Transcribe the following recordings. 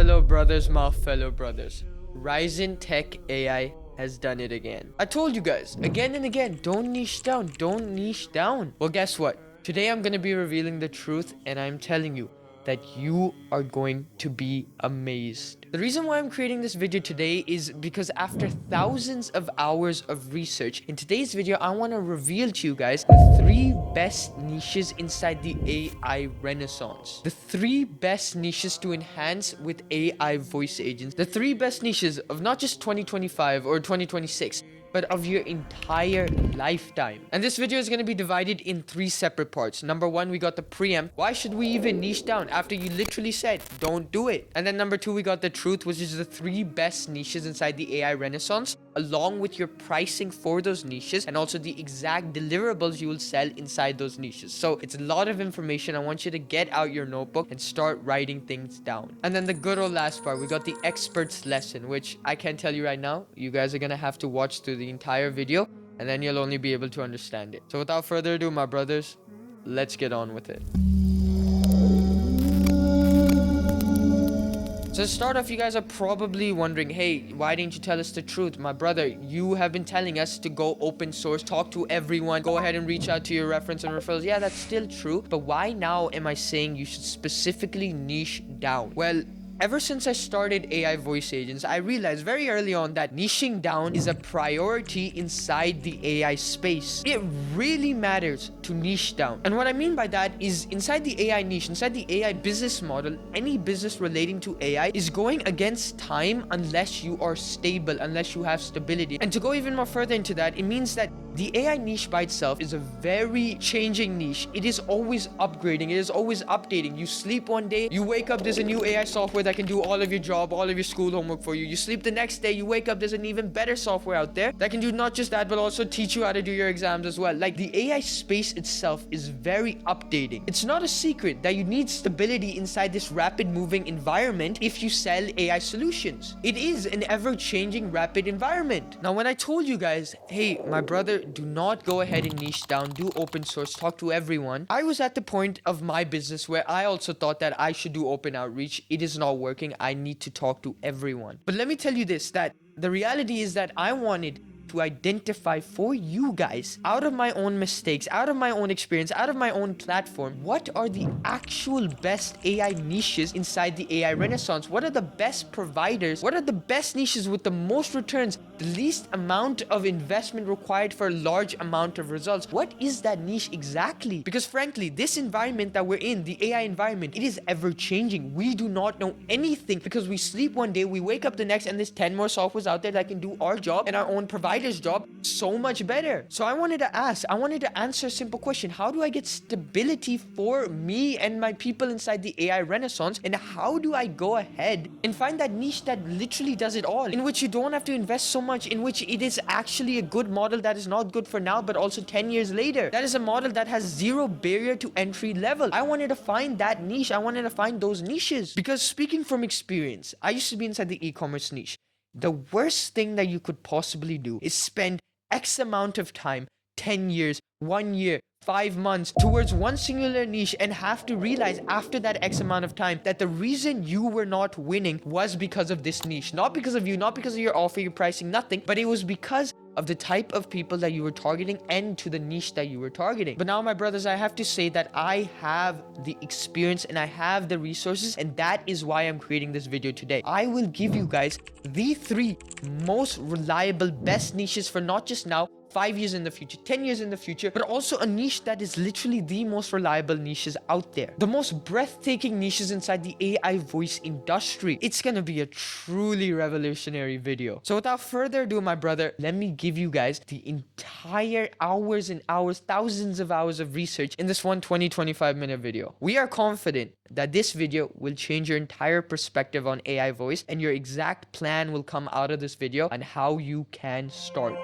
fellow brothers, my fellow brothers. Ryzen Tech AI has done it again. I told you guys again and again, don't niche down, don't niche down. Well, guess what? Today I'm going to be revealing the truth, and I'm telling you that you are going to be amazed. The reason why I'm creating this video today is because after thousands of hours of research, in today's video, I want to reveal to you guys the 3 best niches inside the AI renaissance. The 3 best niches to enhance with AI voice agents. The 3 best niches of not just 2025 or 2026, but of your entire lifetime. And this video is going to be divided in 3 separate parts. Number 1, we got the preempt. Why should we even niche down after you literally said don't do it? And then number 2, we got the truth, which is the 3 best niches inside the AI renaissance, along with your pricing for those niches and also the exact deliverables you will sell inside those niches. So it's a lot of information. I want you to get out your notebook and start writing things down. And then the good old last part, we got the expert's lesson, which I can tell you right now, you guys are going to have to watch through the entire video, and then you'll only be able to understand it. So without further ado, my brothers, let's get on with it. So to start off, you guys are probably wondering, hey, why didn't you tell us the truth? My brother, you have been telling us to go open source, talk to everyone, go ahead and reach out to your reference and referrals. Yeah, that's still true. But why now am I saying you should specifically niche down? Well, ever since I started AI voice agents, I realized very early on that niching down is a priority inside the AI space. It really matters to niche down. And what I mean by that is inside the AI niche, inside the AI business model, any business relating to AI is going against time unless you are stable, unless you have stability. And to go even more further into that, it means that the AI niche by itself is a very changing niche. It is always upgrading. It is always updating. You sleep one day, you wake up, there's a new AI software that can do all of your job, all of your school homework for you. You sleep the next day, you wake up, there's an even better software out there that can do not just that, but also teach you how to do your exams as well. Like, the AI space itself is very updating. It's not a secret that you need stability inside this rapid moving environment if you sell AI solutions. It is an ever-changing rapid environment. Now, when I told you guys, hey, my brother, do not go ahead and niche down, do open source, talk to everyone, I was at the point of my business where I also thought that I should do open outreach. It is not working. I need to talk to everyone. But let me tell you this, that the reality is that I wanted to identify for you guys, out of my own mistakes, out of my own experience, out of my own platform, what are the actual best AI niches inside the AI renaissance? What are the best providers? What are the best niches with the most returns, the least amount of investment required for a large amount of results? What is that niche exactly? Because frankly, this environment that we're in, the AI environment, it is ever changing. We do not know anything because we sleep one day, we wake up the next, and there's 10 more softwares out there that can do our job and our own provider's job so much better. So I wanted to answer a simple question. How do I get stability for me and my people inside the AI renaissance? And how do I go ahead and find that niche that literally does it all, in which you don't have to invest so much, in which it is actually a good model that is not good for now, but also 10 years later? That is a model that has 0 barrier to entry level. I wanted to find that niche. I wanted to find those niches because, speaking from experience, I used to be inside the e-commerce niche. The worst thing that you could possibly do is spend X amount of time, 10 years, 1 year, 5 months towards one singular niche and have to realize after that X amount of time that the reason you were not winning was because of this niche. Not because of you, not because of your offer, your pricing, nothing, but it was because of the type of people that you were targeting and to the niche that you were targeting. But now, my brothers, I have to say that I have the experience and I have the resources, and that is why I'm creating this video today. I will give you guys the 3 most reliable best niches for not just now, 5 years in the future, 10 years in the future, but also a niche that is literally the most reliable niches out there. The most breathtaking niches inside the AI voice industry. It's gonna be a truly revolutionary video. So without further ado, my brother, let me give you guys the entire hours and hours, thousands of hours of research in this one 20-25 minute video. We are confident that this video will change your entire perspective on AI voice, and your exact plan will come out of this video on how you can start.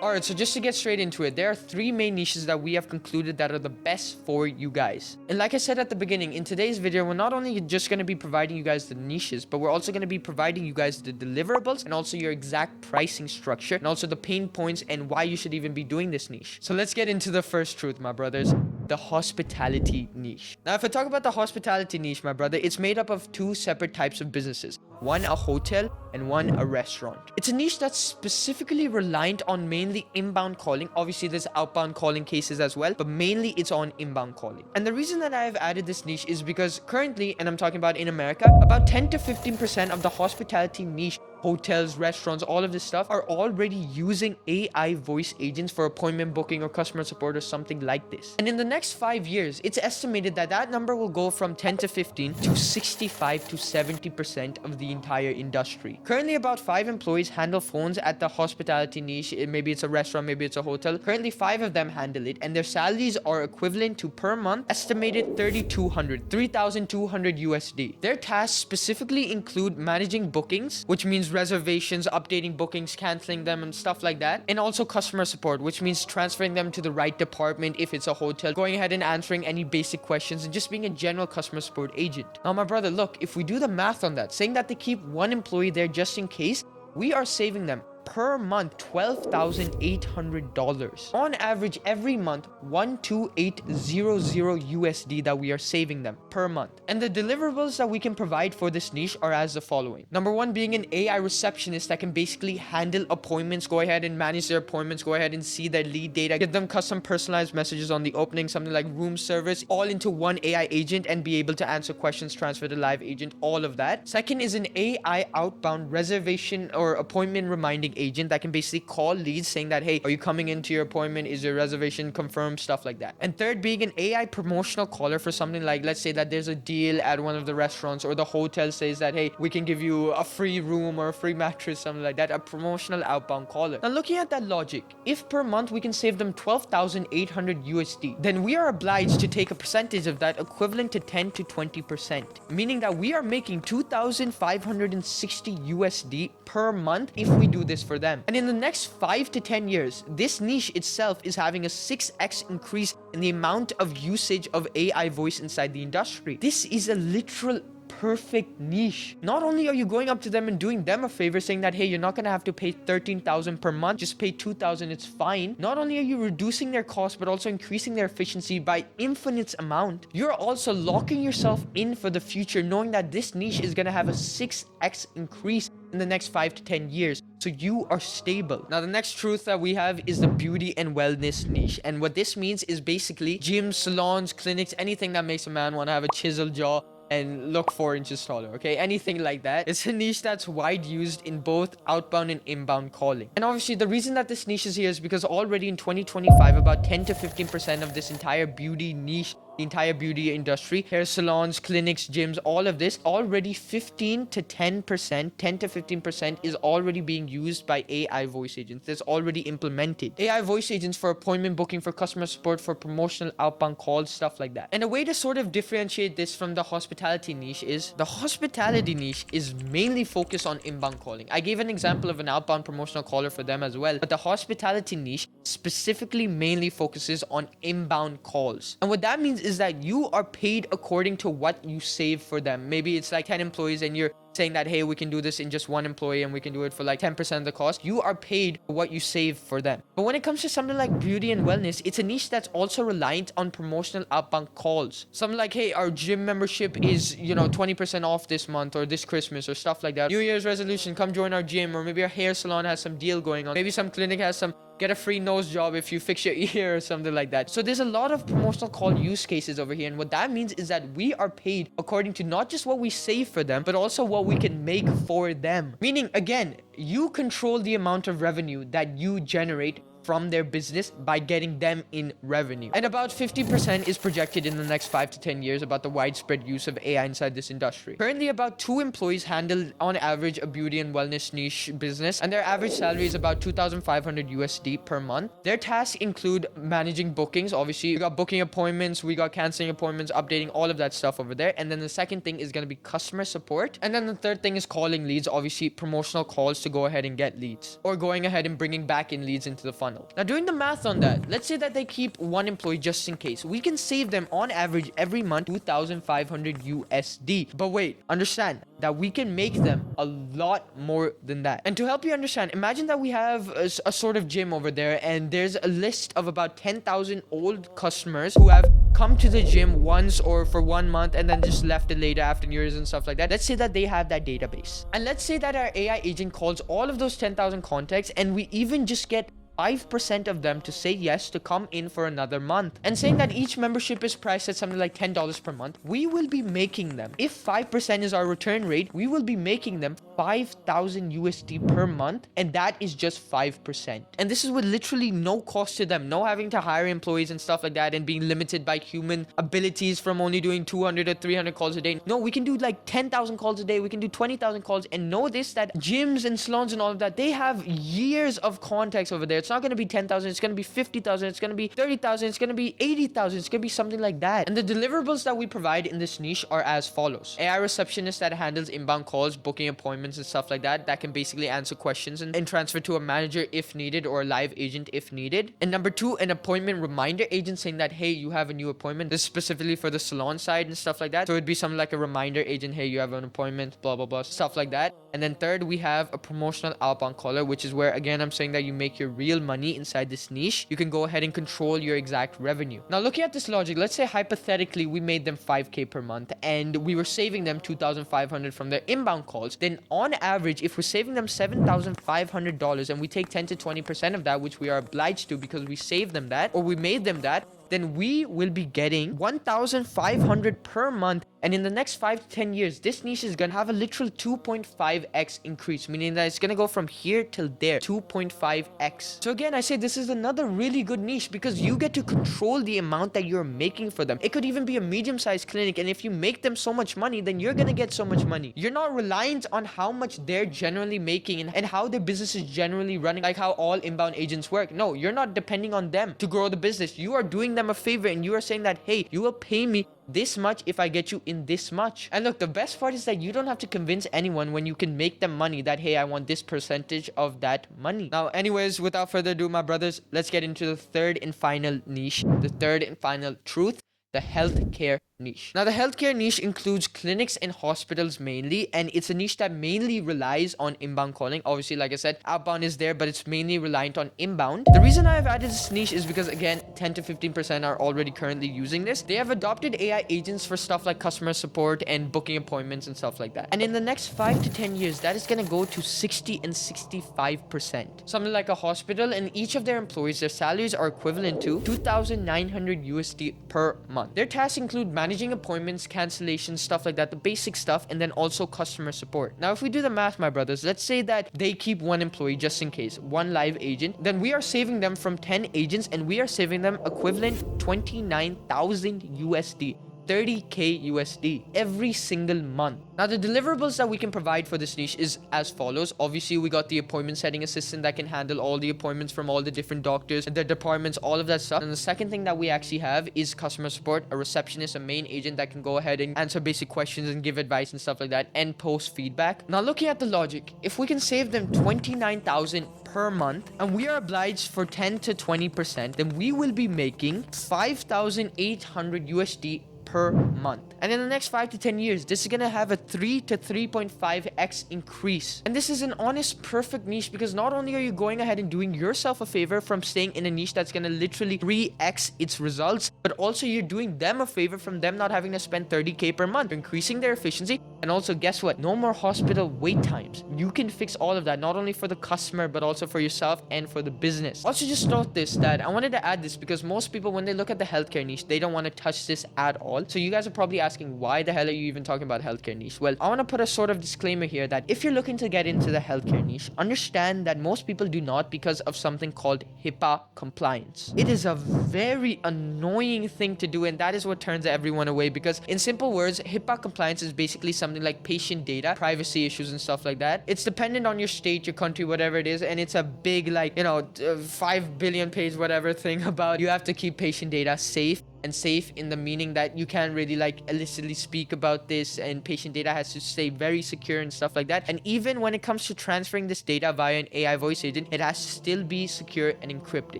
Alright, so just to get straight into it, there are 3 main niches that we have concluded that are the best for you guys. And like I said at the beginning, in today's video, we're not only just going to be providing you guys the niches, but we're also going to be providing you guys the deliverables and also your exact pricing structure and also the pain points and why you should even be doing this niche. So let's get into the first truth, my brothers. the hospitality niche. Now, if I talk about the hospitality niche, my brother, it's made up of two separate types of businesses. One a hotel and one a restaurant. It's a niche that's specifically reliant on mainly inbound calling. Obviously, there's outbound calling cases as well, but mainly it's on inbound calling. And the reason that I have added this niche is because currently, and I'm talking about in America, about 10 to 15% of the hospitality niche, hotels, restaurants, all of this stuff are already using AI voice agents for appointment booking or customer support or something like this. And in the next 5 years, it's estimated that that number will go from 10 to 15 to 65 to 70% of the entire industry. Currently, about 5 employees handle phones at the hospitality niche. Maybe it's a restaurant, maybe it's a hotel. Currently, 5 of them handle it, and their salaries are equivalent to per month estimated 3,200 USD. Their tasks specifically include managing bookings, which means reservations, updating bookings, canceling them, and stuff like that. And also customer support, which means transferring them to the right department if it's a hotel, going ahead and answering any basic questions, and just being a general customer support agent. Now, my brother, look, if we do the math on that, saying that they keep one employee there just in case, we are saving them per month $12,800 on average every month, 12800 USD that we are saving them per month. And the deliverables that we can provide for this niche are as the following. Number one, being an AI receptionist that can basically handle appointments, go ahead and manage their appointments, go ahead and see their lead data, give them custom personalized messages on the opening, something like room service, all into one AI agent, and be able to answer questions, transfer to live agent, all of that. Second is an AI outbound reservation or appointment reminding agent that can basically call leads saying that, hey, are you coming into your appointment? Is your reservation confirmed? Stuff like that. And third, being an AI promotional caller for something like, let's say that there's a deal at one of the restaurants, or the hotel says that, hey, we can give you a free room or a free mattress, something like that. A promotional outbound caller. Now, looking at that logic, if per month we can save them 12,800 USD, then we are obliged to take a percentage of that equivalent to 10 to 20%, meaning that we are making 2,560 USD per month if we do this for them. And in the next 5 to 10 years, this niche itself is having a 6x increase in the amount of usage of AI voice inside the industry. This is a literal perfect niche. Not only are you going up to them and doing them a favor, saying that, hey, you're not gonna have to pay 13,000 per month, just pay 2,000, it's fine. Not only are you reducing their cost, but also increasing their efficiency by infinite amount. You're also locking yourself in for the future, knowing that this niche is gonna have a 6x increase in the next 5 to 10 years. So you are stable. Now, the next truth that we have is the beauty and wellness niche. And what this means is basically gyms, salons, clinics, anything that makes a man want to have a chiseled jaw and look 4 inches taller, okay? Anything like that. It's a niche that's wide used in both outbound and inbound calling. And obviously, the reason that this niche is here is because already in 2025, about 10 to 15% of this entire beauty niche, the entire beauty industry, hair salons, clinics, gyms, all of this, already 15 to 10%, 10 to 15% is already being used by AI voice agents. That's already implemented. AI voice agents for appointment booking, for customer support, for promotional outbound calls, stuff like that. And a way to sort of differentiate this from the hospitality niche is the hospitality niche is mainly focused on inbound calling. I gave an example of an outbound promotional caller for them as well, but the hospitality niche specifically mainly focuses on inbound calls. And what that means is that you are paid according to what you save for them. Maybe it's like 10 employees and you're saying that, hey, we can do this in just 1 employee and we can do it for like 10% of the cost. You are paid for what you save for them. But when it comes to something like beauty and wellness, it's a niche that's also reliant on promotional outbound calls. Something like, hey, our gym membership is, 20% off this month or this Christmas or stuff like that. New Year's resolution, come join our gym. Or maybe our hair salon has some deal going on. Maybe some clinic has some get a free nose job if you fix your ear or something like that. So there's a lot of promotional call use cases over here. And what that means is that we are paid according to not just what we save for them, but also what we can make for them. Meaning, again, you control the amount of revenue that you generate from their business by getting them in revenue. And about 50% is projected in the next 5 to 10 years about the widespread use of AI inside this industry. Currently, about 2 employees handle on average a beauty and wellness niche business, and their average salary is about 2,500 USD per month. Their tasks include managing bookings. Obviously, we got booking appointments, we got canceling appointments, updating all of that stuff over there. And then the second thing is going to be customer support. And then the third thing is calling leads, obviously promotional calls to go ahead and get leads, or going ahead and bringing back in leads into the funnel. funnel. Now doing the math on that, let's say that they keep one employee just in case. We can save them on average every month 2,500 USD. But wait, understand that we can make them a lot more than that. And to help you understand, imagine that we have a sort of gym over there, and there's a list of about 10,000 old customers who have come to the gym once or for 1 month and then just left it later after New Year's and stuff like that. Let's say that they have that database. And let's say that our AI agent calls all of those 10,000 contacts, and we even just get 5% of them to say yes to come in for another month. And saying that each membership is priced at something like $10 per month, we will be making them, if 5% is our return rate, we will be making them 5,000 USD per month, and that is just 5%. And this is with literally no cost to them, no having to hire employees and stuff like that, and being limited by human abilities from only doing 200 or 300 calls a day. No, we can do like 10,000 calls a day, we can do 20,000 calls, and know this, that gyms and salons and all of that, they have years of contacts over there. It's not going to be 10,000, it's going to be 50,000, it's going to be 30,000, it's going to be 80,000, it's going to be something like that. And the deliverables that we provide in this niche are as follows. AI receptionist that handles inbound calls, booking appointments and stuff like that, that can basically answer questions and transfer to a manager if needed, or a live agent if needed. And number 2, an appointment reminder agent saying that, hey, you have a new appointment. This is specifically for the salon side and stuff like that. So it'd be something like a reminder agent, hey, you have an appointment, blah, blah, blah, stuff like that. And then third, we have a promotional outbound caller, which is where, again, I'm saying that you make your real money inside this niche. You can go ahead and control your exact revenue. Now, looking at this logic, let's say hypothetically we made them 5K per month and we were saving them 2,500 from their inbound calls. Then on average, if we're saving them $7,500 and we take 10 to 20% of that, which we are obliged to because we saved them that, or we made them that, then we will be getting 1,500 per month. And in the next 5 to 10 years, this niche is going to have a literal 2.5x increase, meaning that it's going to go from here till there, 2.5x. So again, I say this is another really good niche because you get to control the amount that you're making for them. It could even be a medium-sized clinic, and if you make them so much money, then you're going to get so much money. You're not reliant on how much they're generally making and how their business is generally running, like how all inbound agents work. No, you're not depending on them to grow the business. You are doing them a favor, and you are saying that, hey, you will pay me this much if I get you in this much. And look, the best part is that you don't have to convince anyone when you can make them money that, hey, I want this percentage of that money. Now, anyways, without further ado, my brothers, let's get into the third and final niche, the third and final truth, the healthcare niche. Now, the healthcare niche includes clinics and hospitals mainly, and it's a niche that mainly relies on inbound calling. Obviously, like I said, outbound is there, but it's mainly reliant on inbound. The reason I have added this niche is because, again, 10 to 15% are already currently using this. They have adopted AI agents for stuff like customer support and booking appointments and stuff like that. And in the next 5 to 10 years, that is going to go to 60 and 65%. Something like a hospital, and each of their employees, their salaries are equivalent to 2,900 USD per month. Their tasks include managing appointments, cancellations, stuff like that, the basic stuff, and then also customer support. Now, if we do the math, my brothers, let's say that they keep one employee just in case, one live agent, then we are saving them from 10 agents, and we are saving them equivalent 29,000 USD. 30k USD every single month. Now, the deliverables that we can provide for this niche is as follows. Obviously, we got the appointment setting assistant that can handle all the appointments from all the different doctors, their departments, all of that stuff. And the second thing that we actually have is customer support, a receptionist, a main agent that can go ahead and answer basic questions and give advice and stuff like that, and post feedback. Now, looking at the logic, if we can save them 29,000 per month and we are obliged for 10 to 20%, then we will be making 5,800 USD per month. And in the next 5 to 10 years, this is going to have a 3 to 3.5x increase. And this is an honest, perfect niche because not only are you going ahead and doing yourself a favor from staying in a niche that's going to literally 3x its results, but also you're doing them a favor from them not having to spend 30k per month, increasing their efficiency. And also, guess what? No more hospital wait times. You can fix all of that, not only for the customer, but also for yourself and for the business. Also, just note this, that I wanted to add this because most people, when they look at the healthcare niche, they don't want to touch this at all. So you guys are probably asking, why the hell are you even talking about healthcare niche? Well, I want to put a sort of disclaimer here that if you're looking to get into the healthcare niche, understand that most people do not because of something called HIPAA compliance. It is a very annoying thing to do, and that is what turns everyone away because, in simple words, HIPAA compliance is basically something like patient data, privacy issues and stuff like that. It's dependent on your state, your country, whatever it is, and it's a big, 5 billion page whatever thing about you have to keep patient data safe. and safe in the meaning that you can't really like illicitly speak about this, and patient data has to stay very secure and stuff like that. And even when it comes to transferring this data via an AI voice agent, it has to still be secure and encrypted.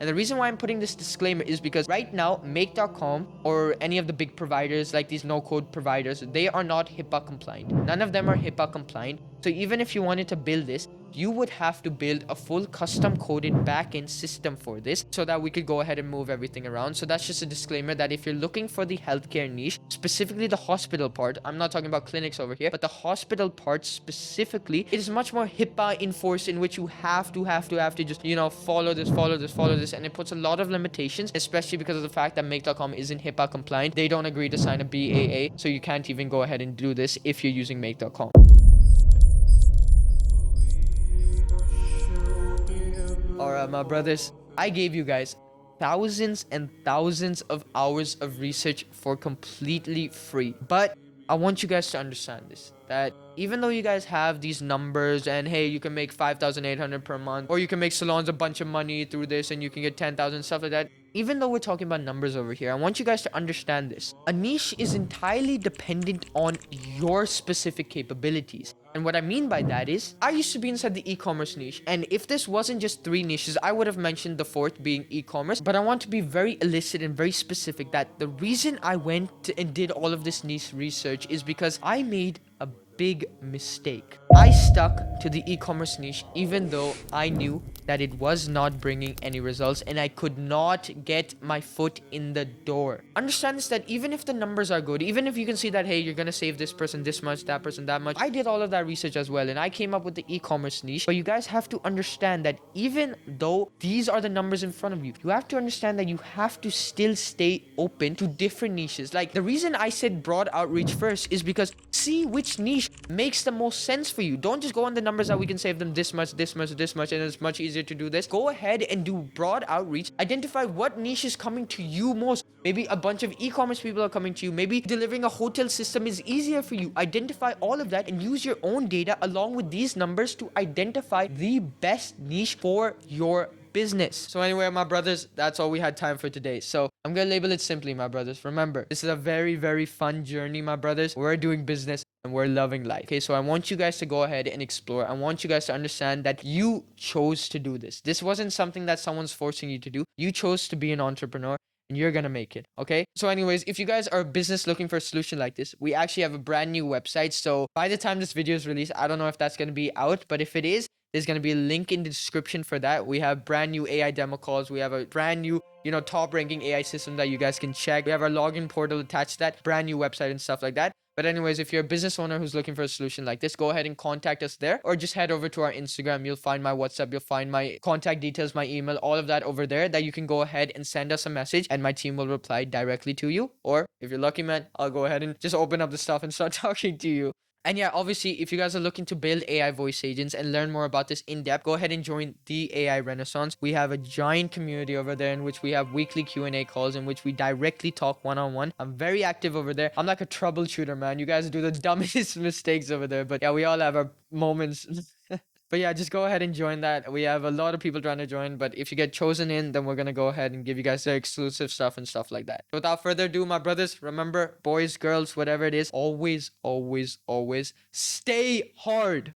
And the reason why I'm putting this disclaimer is because right now make.com or any of the big providers like these no-code providers, they are not HIPAA compliant. None of them are HIPAA compliant. So even if you wanted to build this, you would have to build a full custom coded backend system for this so that we could go ahead and move everything around. So that's just a disclaimer that if you're looking for the healthcare niche, specifically the hospital part, I'm not talking about clinics over here, but the hospital part specifically, it is much more HIPAA enforced, in which you have to just, you know, follow this, and it puts a lot of limitations, especially because of the fact that make.com isn't HIPAA compliant. They don't agree to sign a BAA, so you can't even go ahead and do this if you're using make.com. Alright, my brothers, I gave you guys thousands and thousands of hours of research for completely free. But I want you guys to understand this, that even though you guys have these numbers and hey, you can make 5,800 per month, or you can make salons a bunch of money through this and you can get 10,000, stuff like that. Even though we're talking about numbers over here, I want you guys to understand this. A niche is entirely dependent on your specific capabilities. And what I mean by that is, I used to be inside the e-commerce niche, and if this wasn't just 3 niches, I would have mentioned the 4th being e-commerce. But I want to be very illicit and very specific that the reason I went and did all of this niche research is because I made a big mistake. I stuck to the e-commerce niche even though I knew that it was not bringing any results and I could not get my foot in the door. Understand this, that even if the numbers are good, even if you can see that, hey, you're gonna save this person this much, that person that much, I did all of that research as well and I came up with the e-commerce niche. But you guys have to understand that even though these are the numbers in front of you, you have to understand that you have to still stay open to different niches. Like, the reason I said broad outreach first is because see which niche makes the most sense for you. Don't just go on the numbers that we can save them this much, this much, this much, and it's much easier to do this. Go ahead and do broad outreach. Identify what niche is coming to you most. Maybe a bunch of e-commerce people are coming to you. Maybe delivering a hotel system is easier for you. Identify all of that and use your own data along with these numbers to identify the best niche for your business. So anyway, my brothers, that's all we had time for today. So I'm gonna label it simply, my brothers. Remember, this is a very, very fun journey, my brothers. We're doing business and we're loving life. Okay, so I want you guys to go ahead and explore. I want you guys to understand that you chose to do this. This wasn't something that someone's forcing you to do. You chose to be an entrepreneur and you're gonna make it. Okay, so anyways, if you guys are a business looking for a solution like this, we actually have a brand new website. So by the time this video is released, I don't know if that's gonna be out, but if it is, there's going to be a link in the description for that. We have brand new AI demo calls. We have a brand new, top ranking AI system that you guys can check. We have our login portal attached to that, brand new website and stuff like that. But anyways, if you're a business owner who's looking for a solution like this, go ahead and contact us there, or just head over to our Instagram. You'll find my WhatsApp, you'll find my contact details, my email, all of that over there, that you can go ahead and send us a message and my team will reply directly to you. Or if you're lucky, man, I'll go ahead and just open up the stuff and start talking to you. And yeah, obviously, if you guys are looking to build AI voice agents and learn more about this in depth, go ahead and join the AI Renaissance. We have a giant community over there in which we have weekly Q&A calls in which we directly talk one-on-one. I'm very active over there. I'm like a troubleshooter, man. You guys do the dumbest mistakes over there. But yeah, we all have our moments. But yeah, just go ahead and join that. We have a lot of people trying to join, but if you get chosen in, then we're going to go ahead and give you guys the exclusive stuff and stuff like that. Without further ado, my brothers, remember, boys, girls, whatever it is, always, always, always stay hard.